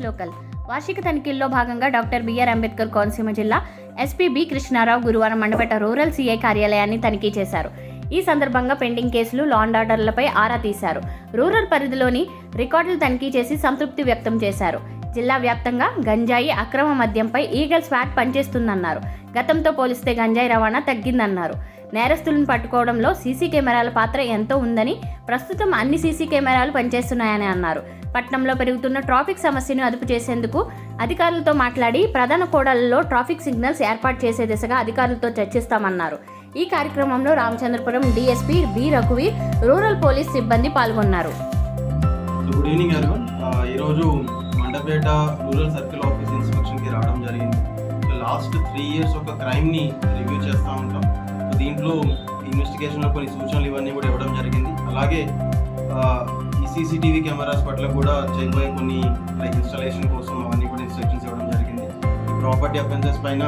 Local వార్షిక తనిఖీల్లో భాగంగా డాక్టర్ బిఆర్ అంబేద్కర్ కోనసీమ జిల్లా ఎస్పీ బి కృష్ణారావు గురువారం మండపేట రూరల్ సీఐ కార్యాలయాన్ని తనిఖీ చేశారు. ఈ సందర్భంగా పెండింగ్ కేసులు, లా అండ్ ఆర్డర్లపై ఆరా తీశారు. రూరల్ పరిధిలోని రికార్డులు తనిఖీ చేసి సంతృప్తి వ్యక్తం చేశారు. జిల్లా వ్యాప్తంగా గంజాయి, అక్రమ మద్యంపై ఈగల్ స్వాట్ పనిచేస్తుందన్నారు. గతంతో పోలిస్తే గంజాయి రవాణా తగ్గిందన్నారు. నేరస్తులను పట్టుకోవడంలో సీసీ కెమెరాల పాత్ర ఎంతో ఉందని, ప్రస్తుతం అన్ని సీసీ కెమెరాలు పనిచేస్తున్నాయని అన్నారు. పట్టణంలో పెరుగుతున్న ట్రాఫిక్ సమస్యను అదుపు చేసేందుకు అధికారులతో మాట్లాడి ప్రధాన కూడళ్లలో ట్రాఫిక్ సిగ్నల్స్ ఏర్పాటు చేసే దిశగా అధికారులతో చర్చిస్తామన్నారు. ఈ కార్యక్రమంలో రామచంద్రపురం డీఎస్పీ బి రఘువీర్, రూరల్ పోలీస్ సిబ్బంది పాల్గొన్నారు. Good evening everyone. ఈరోజు మండపేట రూరల్ సర్కిల్ ఆఫీస్ ఇన్స్పెక్షన్కి రావడం జరిగింది. లాస్ట్ 3 years ఒక క్రైమ్ని రివ్యూ చేస్తూ ఉంటాం. దీంట్లో ఇన్వెస్టిగేషన్లో కొన్ని సూచనలు ఇవన్నీ కూడా ఇవ్వడం జరిగింది. అలాగే ఈ సీసీటీవీ కెమెరాస్ పట్ల కూడా చేయబోయే కొన్ని లైక్ ఇన్స్టాలేషన్ కోసం అవన్నీ కూడా ఇన్స్ట్రక్షన్స్ ఇవ్వడం జరిగింది. ఈ ప్రాపర్టీ అఫెన్సెస్ పైన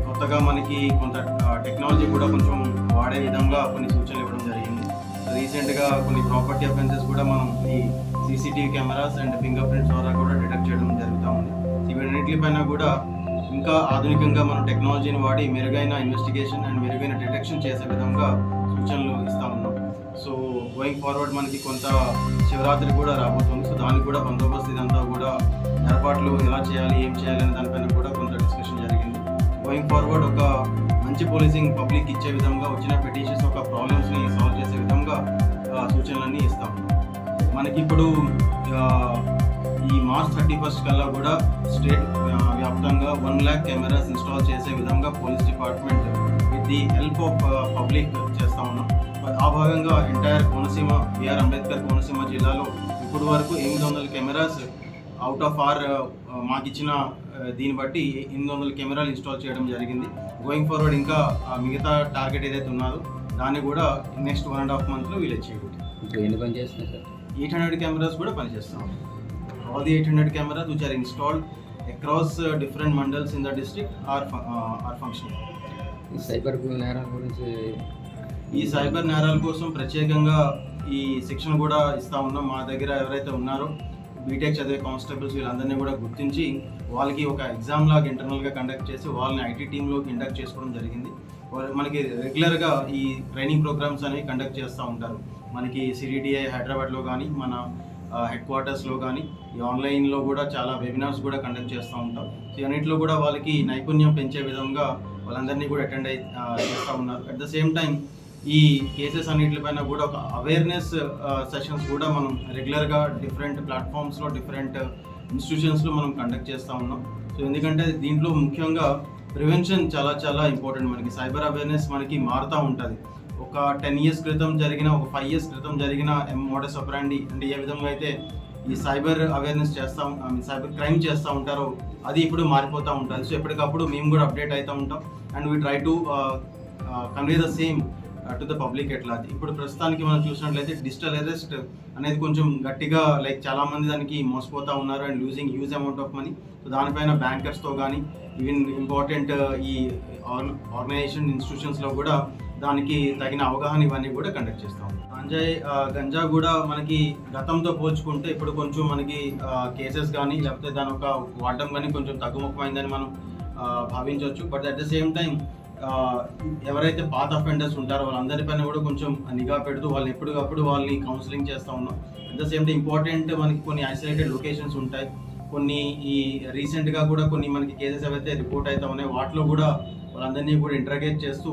కొత్తగా మనకి కొంత టెక్నాలజీ కూడా కొంచెం వాడే విధంగా కొన్ని సూచనలు ఇవ్వడం జరిగింది. రీసెంట్గా కొన్ని ప్రాపర్టీ అఫెన్సెస్ కూడా మనం ఈ CCTV cameras and finger prints ద్వారా కూడా డిటెక్ట్ చేయడం జరుగుతూ ఉంది. వీటన్నిటిపైన కూడా ఇంకా ఆధునికంగా మనం టెక్నాలజీని వాడి మెరుగైన ఇన్వెస్టిగేషన్ అండ్ మెరుగైన డిటెక్షన్ చేసే విధంగా సూచనలు ఇస్తూ ఉన్నాం. సో గోయింగ్ ఫార్వర్డ్ మనకి కొంత శివరాత్రి కూడా రాబోతుంది. సో దానికి కూడా బందోబస్తు ఇదంతా కూడా ఏర్పాట్లు ఎలా చేయాలి, ఏం చేయాలి అనే దానిపైన కూడా కొంత డిస్కషన్ జరిగింది. గోయింగ్ ఫార్వర్డ్ ఒక మంచి పోలీసింగ్ పబ్లిక్ ఇచ్చే విధంగా, వచ్చిన పిటిషన్స్ ఒక ప్రాబ్లమ్స్ని సాల్వ్ చేసే విధంగా సూచనలన్నీ ఇస్తాం. మనకి ఇప్పుడు ఈ March 31 కల్లా కూడా స్టేట్ వ్యాప్తంగా 1 lakh కెమెరాస్ ఇన్స్టాల్ చేసే విధంగా police department with the help of public చేస్తూ ఉన్నాం. ఆ భాగంగా ఎంటైర్ కోనసీమ, బిఆర్ అంబేద్కర్ కోనసీమ జిల్లాలో ఇప్పుడు వరకు 800 కెమెరాస్ అవుట్ ఆఫ్ మాకు ఇచ్చిన దీన్ని బట్టి 800 కెమెరాలు ఇన్స్టాల్ చేయడం జరిగింది. గోయింగ్ ఫార్వర్డ్ ఇంకా మిగతా టార్గెట్ ఏదైతే ఉన్నదో దాన్ని కూడా నెక్స్ట్ 1.5 monthsలో వీళ్ళు అచీవ్ చేయాలి. 800 కెమెరాస్ కూడా పనిచేస్తాం. All the 800 cameras which are installed across different mandals in the district are functioning. ఈ సైబర్ నేరాల గురించి, ఈ సైబర్ నేరాల కోసం ప్రత్యేకంగా ఈ శిక్షణ కూడా ఇస్తూ ఉన్నాం. మా దగ్గర ఎవరైతే ఉన్నారో బీటెక్ చదివే కానిస్టేబుల్స్ వీళ్ళందరినీ కూడా గుర్తించి వాళ్ళకి ఒక ఎగ్జామ్ లాగా ఇంటర్నల్గా కండక్ట్ చేసి వాళ్ళని ఐటీ టీంలోకి ఇండక్ట్ చేసుకోవడం జరిగింది. మనకి రెగ్యులర్గా ఈ ట్రైనింగ్ ప్రోగ్రామ్స్ అనేవి కండక్ట్ చేస్తూ ఉంటారు. మనకి సిడిటిఐ హైదరాబాద్లో కానీ, మన హెడ్ క్వార్టర్స్లో కానీ, ఈ ఆన్లైన్లో కూడా చాలా వెబినార్స్ కూడా కండక్ట్ చేస్తూ ఉంటాం. సో అన్నింటిలో కూడా వాళ్ళకి నైపుణ్యం పెంచే విధంగా వాళ్ళందరినీ కూడా అటెండ్ చేస్తూ ఉన్నారు. అట్ ద సేమ్ టైం ఈ కేసెస్ అన్నింటిపైన కూడా ఒక అవేర్నెస్ సెషన్స్ కూడా మనం రెగ్యులర్గా డిఫరెంట్ ప్లాట్ఫామ్స్లో, డిఫరెంట్ ఇన్స్టిట్యూషన్స్లో మనం కండక్ట్ చేస్తూ ఉన్నాం. సో ఎందుకంటే దీంట్లో ముఖ్యంగా ప్రివెన్షన్ చాలా చాలా ఇంపార్టెంట్. మనకి సైబర్ అవేర్నెస్ మనకి మారుతూ ఉంటుంది. ఒక 10 years క్రితం జరిగిన, ఒక 5 years క్రితం జరిగిన మోడస్ ఆపరాండి అంటే ఏ విధంగా అయితే ఈ సైబర్ అవేర్నెస్ చేస్తాం, సైబర్ క్రైమ్ చేస్తూ ఉంటారో అది ఇప్పుడు మారిపోతూ ఉంటుంది. సో ఎప్పటికప్పుడు మేము కూడా అప్డేట్ అవుతూ ఉంటాం and we try to convey the same to the public. ఎట్లా ఇప్పుడు ప్రస్తుతానికి మనం చూసినట్లయితే డిజిటల్ అరెస్ట్ అనేది కొంచెం గట్టిగా లైక్ చాలామంది దానికి మోసపోతూ ఉన్నారు and losing huge amount of money. So దానిపైన బ్యాంకర్స్తో కానీ ఈవెన్ ఇంపార్టెంట్ ఈ ఆర్గనైజేషన్ ఇన్స్టిట్యూషన్స్లో కూడా దానికి తగిన అవగాహన ఇవన్నీ కూడా కండక్ట్ చేస్తాం. గంజా కూడా మనకి గతంతో పోల్చుకుంటే ఇప్పుడు కొంచెం మనకి కేసెస్ కానీ లేకపోతే దాని ఒక వాడటం కానీ కొంచెం తగ్గుముఖమైందని మనం భావించవచ్చు. But at the same time ఎవరైతే పాత అఫెండర్స్ ఉంటారో వాళ్ళందరిపైన కూడా కొంచెం నిఘా పెడుతూ వాళ్ళని ఎప్పటికప్పుడు వాళ్ళని కౌన్సిలింగ్ చేస్తూ ఉన్నాం. At the same time important మనకి కొన్ని ఐసోలేటెడ్ లొకేషన్స్ ఉంటాయి. కొన్ని ఈ రీసెంట్గా కూడా కొన్ని మనకి కేసెస్ ఏవైతే రిపోర్ట్ అవుతా ఉన్నాయో వాటిలో కూడా వాళ్ళందరినీ కూడా ఇంటరాగేట్ చేస్తూ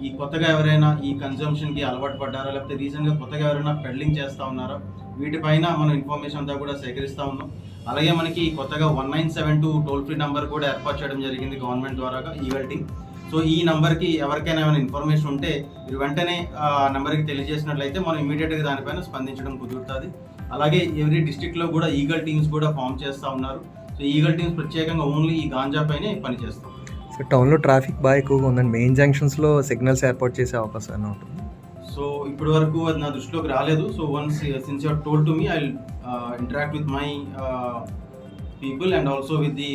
ఈ కొత్తగా ఎవరైనా ఈ కన్జంప్షన్కి అలవాటు పడ్డారా, లేకపోతే రీసెంట్గా కొత్తగా ఎవరైనా పెడ్లింగ్ చేస్తూ ఉన్నారా, వీటిపైన మనం ఇన్ఫర్మేషన్ అంతా కూడా సేకరిస్తూ ఉన్నాం. అలాగే మనకి కొత్తగా 1972 టోల్ ఫ్రీ నెంబర్ కూడా ఏర్పాటు చేయడం జరిగింది గవర్నమెంట్ ద్వారా, ఈగల్ టీమ్. సో ఈ నెంబర్కి ఎవరికైనా ఏమైనా ఇన్ఫర్మేషన్ ఉంటే మీరు వెంటనే ఆ నెంబర్కి తెలియజేసినట్లయితే మనం ఇమీడియట్గా దానిపైన స్పందించడం కుదురుతుంది. అలాగే ఎవరీ డిస్ట్రిక్ట్లో కూడా ఈగల్ టీమ్స్ కూడా ఫామ్ చేస్తూ ఉన్నారు. సో ఈగల్ టీమ్స్ ప్రత్యేకంగా ఓన్లీ ఈ గాంజా పైనే పనిచేస్తాం. సో టౌన్లో ట్రాఫిక్ బాగా ఎక్కువగా ఉందండి. మెయిన్ జంక్షన్స్లో సిగ్నల్స్ ఏర్పాటు చేసే అవకాశం ఉంటుంది. సో ఇప్పటి వరకు అది నా దృష్టిలోకి రాలేదు. So once since you have told to me I will interact with my people and also with the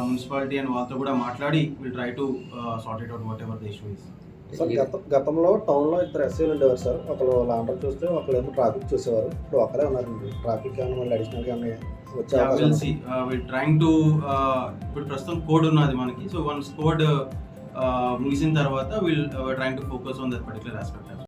municipality and వాళ్ళతో కూడా మాట్లాడి we'll try to sort it out whatever the issue is. Sir గతంలో టౌన్లో ఇద్దరు ఎస్ఐలు ఉండేవారు sir. ఒకరు launder చూస్తే ఒకళ్ళేమో ట్రాఫిక్ చూసేవారు. ఇప్పుడు ఒకరే ఉన్నారండి. ట్రాఫిక్ ఏమైనా మళ్ళీ అడిషనల్గా వచ్చే అవకాశం ఉంది? ట్రైంగ్ టు ఇప్పుడు ప్రస్తుతం కోడ్ ఉన్నది మనకి. సో వన్స్ కోడ్ ముగిసిన తర్వాత trying to focus on that particular aspect.